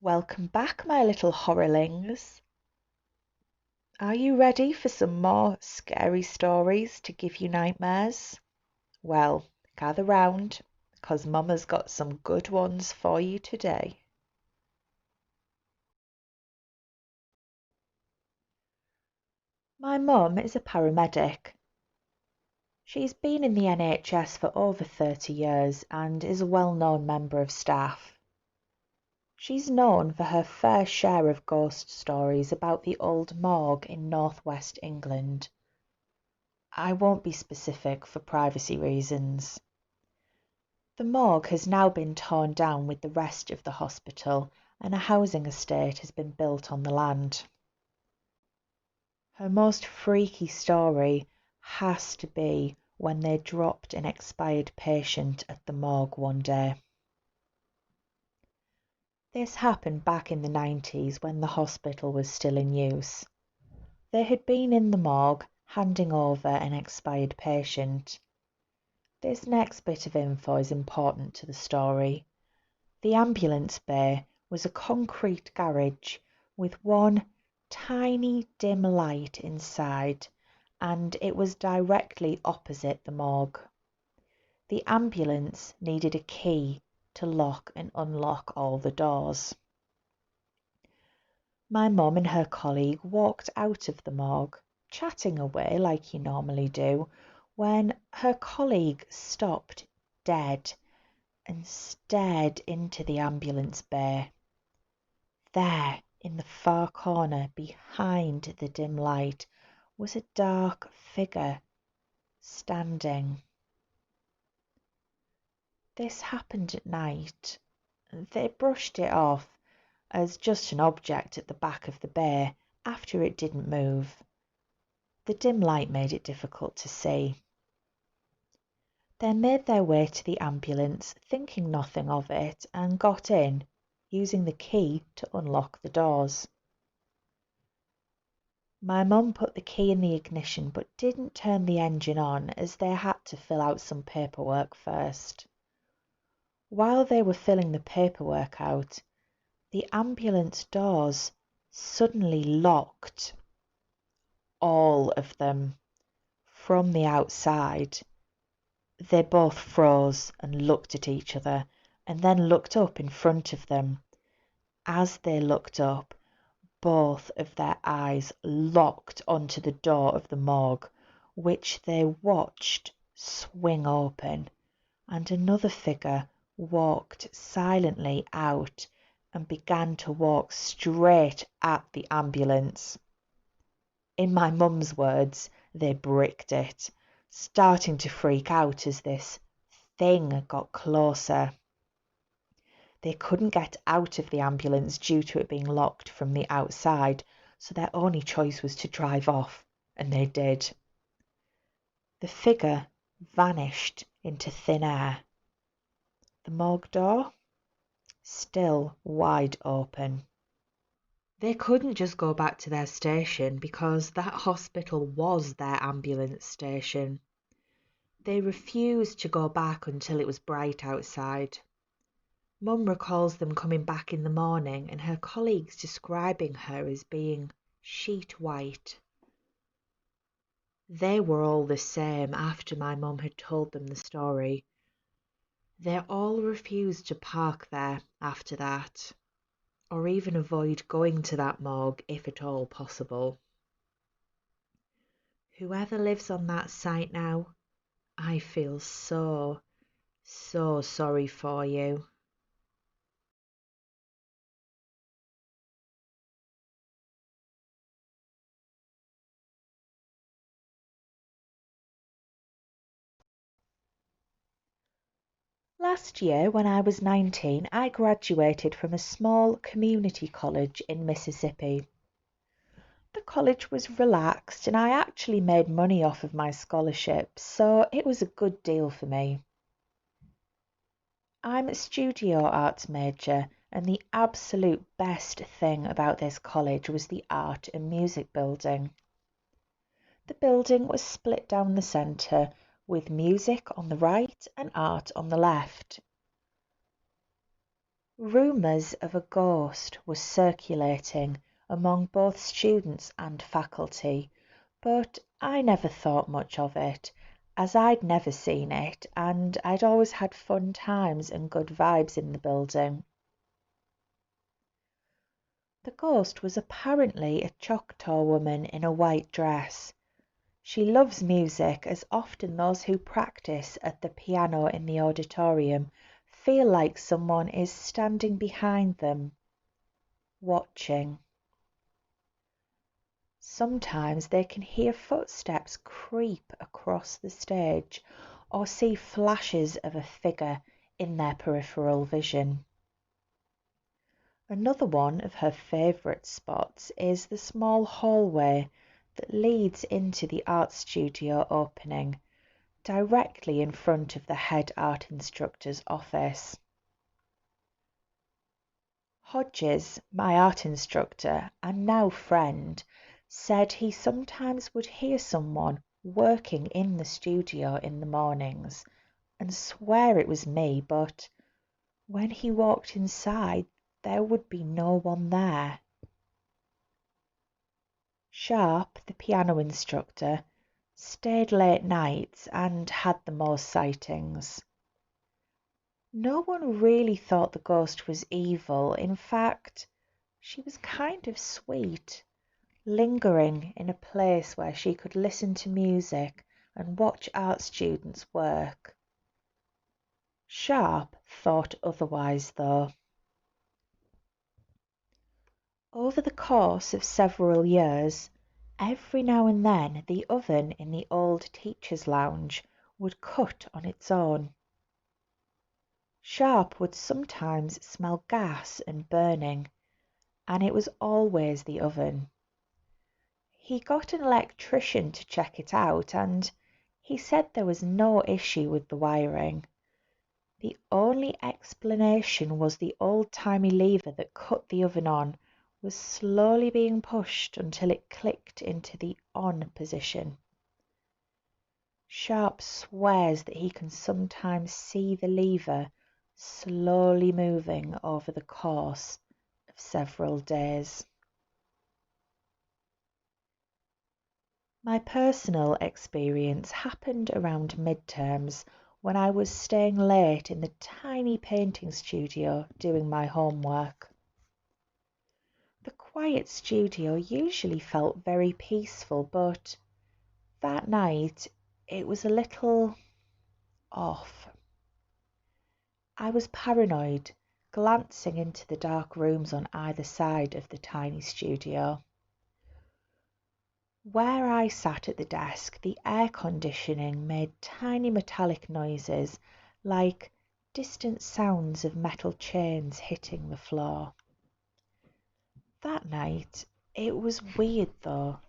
Welcome back, my little horrorlings. Are you ready for some more scary stories to give you nightmares? Well, gather round, 'cause Mama's got some good ones for you today. My mum is a paramedic. She's been in the NHS for over 30 years and is a well-known member of staff. She's known for her fair share of ghost stories about the old morgue in northwest England. I won't be specific for privacy reasons. The morgue has now been torn down with the rest of the hospital, and a housing estate has been built on the land. Her most freaky story has to be when they dropped an expired patient at the morgue one day. This happened back in the 90s when the hospital was still in use. They had been in the morgue handing over an expired patient. This next bit of info is important to the story. The ambulance bay was a concrete garage with one tiny dim light inside, and it was directly opposite the morgue. The ambulance needed a key to lock and unlock all the doors. My mum and her colleague walked out of the morgue, chatting away like you normally do, when her colleague stopped dead and stared into the ambulance bay. There, in the far corner behind the dim light, was a dark figure standing. This happened at night. They brushed it off as just an object at the back of the bay after it didn't move. The dim light made it difficult to see. They made their way to the ambulance, thinking nothing of it, and got in, using the key to unlock the doors. My mum put the key in the ignition but didn't turn the engine on as they had to fill out some paperwork first. While they were filling the paperwork out, the ambulance doors suddenly locked. All of them. From the outside. They both froze and looked at each other, and then looked up in front of them. As they looked up, both of their eyes locked onto the door of the morgue, which they watched swing open, and another figure walked silently out and began to walk straight at the ambulance. In my mum's words, they bricked it, starting to freak out as this thing got closer. They couldn't get out of the ambulance due to it being locked from the outside, so their only choice was to drive off, and they did. The figure vanished into thin air. The morgue door still wide open. They couldn't just go back to their station because that hospital was their ambulance station. They refused to go back until it was bright outside. Mum recalls them coming back in the morning and her colleagues describing her as being sheet white. They were all the same after my mum had told them the story. They all refused to park there after that, or even avoid going to that morgue if at all possible. Whoever lives on that site now, I feel so sorry for you. Last year, when I was 19, I graduated from a small community college in Mississippi. The college was relaxed and I actually made money off of my scholarship, so it was a good deal for me. I'm a studio arts major, and the absolute best thing about this college was the art and music building. The building was split down the centre, with music on the right and art on the left. Rumours of a ghost were circulating among both students and faculty, but I never thought much of it, as I'd never seen it and I'd always had fun times and good vibes in the building. The ghost was apparently a Choctaw woman in a white dress. She loves music, as often those who practice at the piano in the auditorium feel like someone is standing behind them, watching. Sometimes they can hear footsteps creep across the stage or see flashes of a figure in their peripheral vision. Another one of her favourite spots is the small hallway that leads into the art studio opening, directly in front of the head art instructor's office. Hodges, my art instructor and now friend, said he sometimes would hear someone working in the studio in the mornings and swear it was me, but when he walked inside, there would be no one there. Sharp, the piano instructor, stayed late nights and had the most sightings. No one really thought the ghost was evil. In fact, she was kind of sweet, lingering in a place where she could listen to music and watch art students work. Sharp thought otherwise, though. Over the course of several years, every now and then the oven in the old teacher's lounge would cut on its own. Sharp would sometimes smell gas and burning, and it was always the oven. He got an electrician to check it out, and he said there was no issue with the wiring. The only explanation was the old-timey lever that cut the oven on was slowly being pushed until it clicked into the on position. Sharp swears that he can sometimes see the lever slowly moving over the course of several days. My personal experience happened around midterms when I was staying late in the tiny painting studio doing my homework. The quiet studio usually felt very peaceful, but that night it was a little off. I was paranoid, glancing into the dark rooms on either side of the tiny studio. Where I sat at the desk, the air conditioning made tiny metallic noises, like distant sounds of metal chains hitting the floor. That night, it was weird though.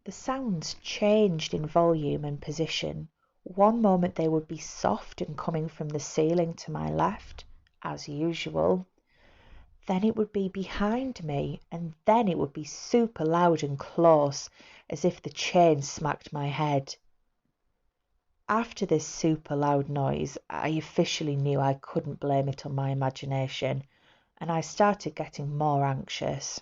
The sounds changed in volume and position. One moment they would be soft and coming from the ceiling to my left, as usual. Then it would be behind me, and then it would be super loud and close, as if the chain smacked my head. After this super loud noise, I officially knew I couldn't blame it on my imagination, and I started getting more anxious.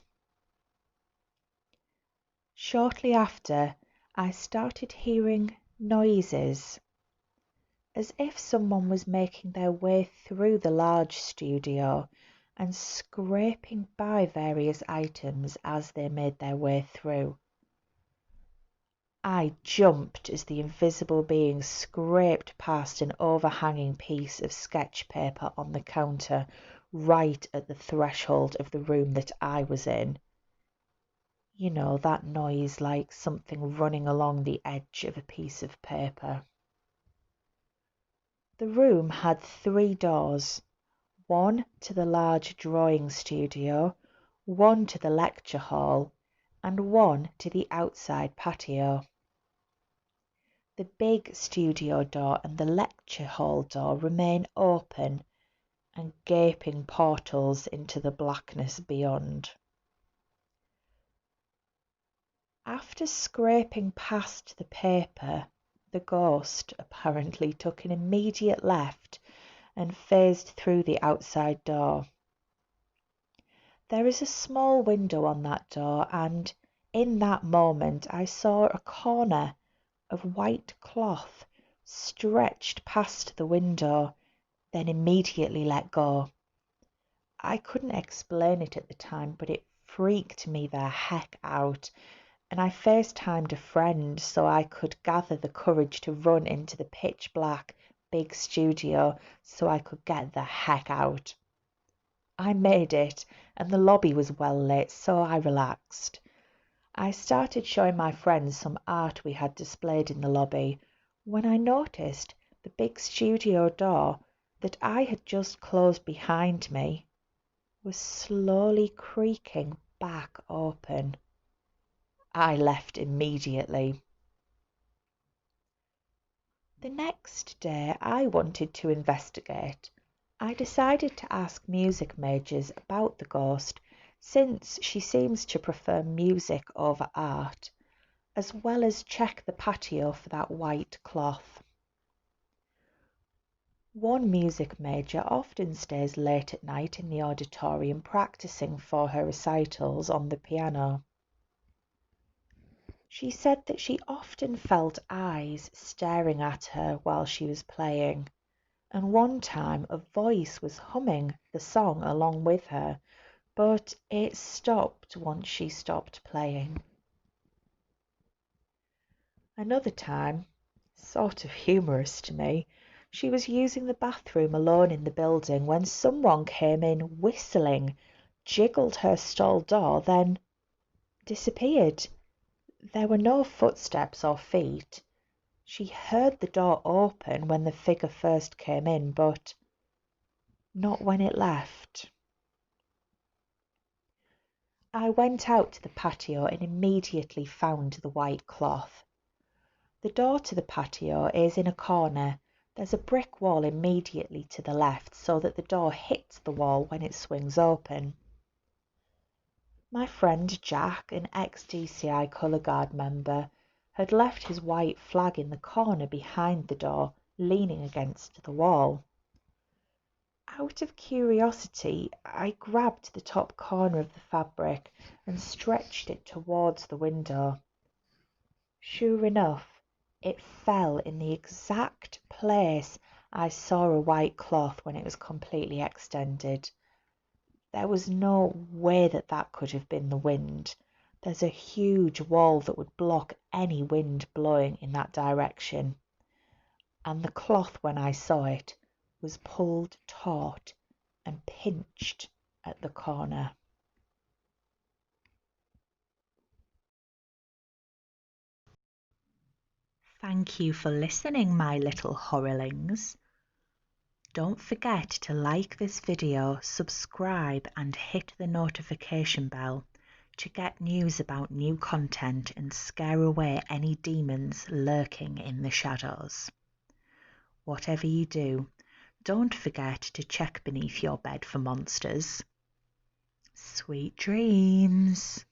Shortly after, I started hearing noises, as if someone was making their way through the large studio and scraping by various items as they made their way through. I jumped as the invisible being scraped past an overhanging piece of sketch paper on the counter right at the threshold of the room that I was in. You know, that noise like something running along the edge of a piece of paper. The room had 3 doors. One to the large drawing studio, one to the lecture hall, and one to the outside patio. The big studio door and the lecture hall door remain open and gaping portals into the blackness beyond. After scraping past the paper, the ghost apparently took an immediate left and phased through the outside door. There is a small window on that door, and in that moment I saw a corner of white cloth stretched past the window, then immediately let go. I couldn't explain it at the time, but it freaked me the heck out, and I FaceTimed a friend so I could gather the courage to run into the pitch black big studio so I could get the heck out. I made it, and the lobby was well lit, so I relaxed. I started showing my friends some art we had displayed in the lobby when I noticed the big studio door that I had just closed behind me was slowly creaking back open. I left immediately. The next day I wanted to investigate. I decided to ask music majors about the ghost, since she seems to prefer music over art, as well as check the patio for that white cloth. One music major often stays late at night in the auditorium practicing for her recitals on the piano. She said that she often felt eyes staring at her while she was playing, and one time a voice was humming the song along with her, but it stopped once she stopped playing. Another time, sort of humorous to me, she was using the bathroom alone in the building when someone came in whistling, jiggled her stall door, then disappeared. There were no footsteps or feet. She heard the door open when the figure first came in, but not when it left. I went out to the patio and immediately found the white cloth. The door to the patio is in a corner. There's a brick wall immediately to the left so that the door hits the wall when it swings open. My friend Jack, an ex-DCI colour guard member, had left his white flag in the corner behind the door, leaning against the wall. Out of curiosity, I grabbed the top corner of the fabric and stretched it towards the window. Sure enough, it fell in the exact place I saw a white cloth when it was completely extended. There was no way that could have been the wind. There's a huge wall that would block any wind blowing in that direction. And the cloth, when I saw it, was pulled taut and pinched at the corner. Thank you for listening, my little horrorlings. Don't forget to like this video, subscribe and hit the notification bell to get news about new content and scare away any demons lurking in the shadows. Whatever you do, don't forget to check beneath your bed for monsters. Sweet dreams.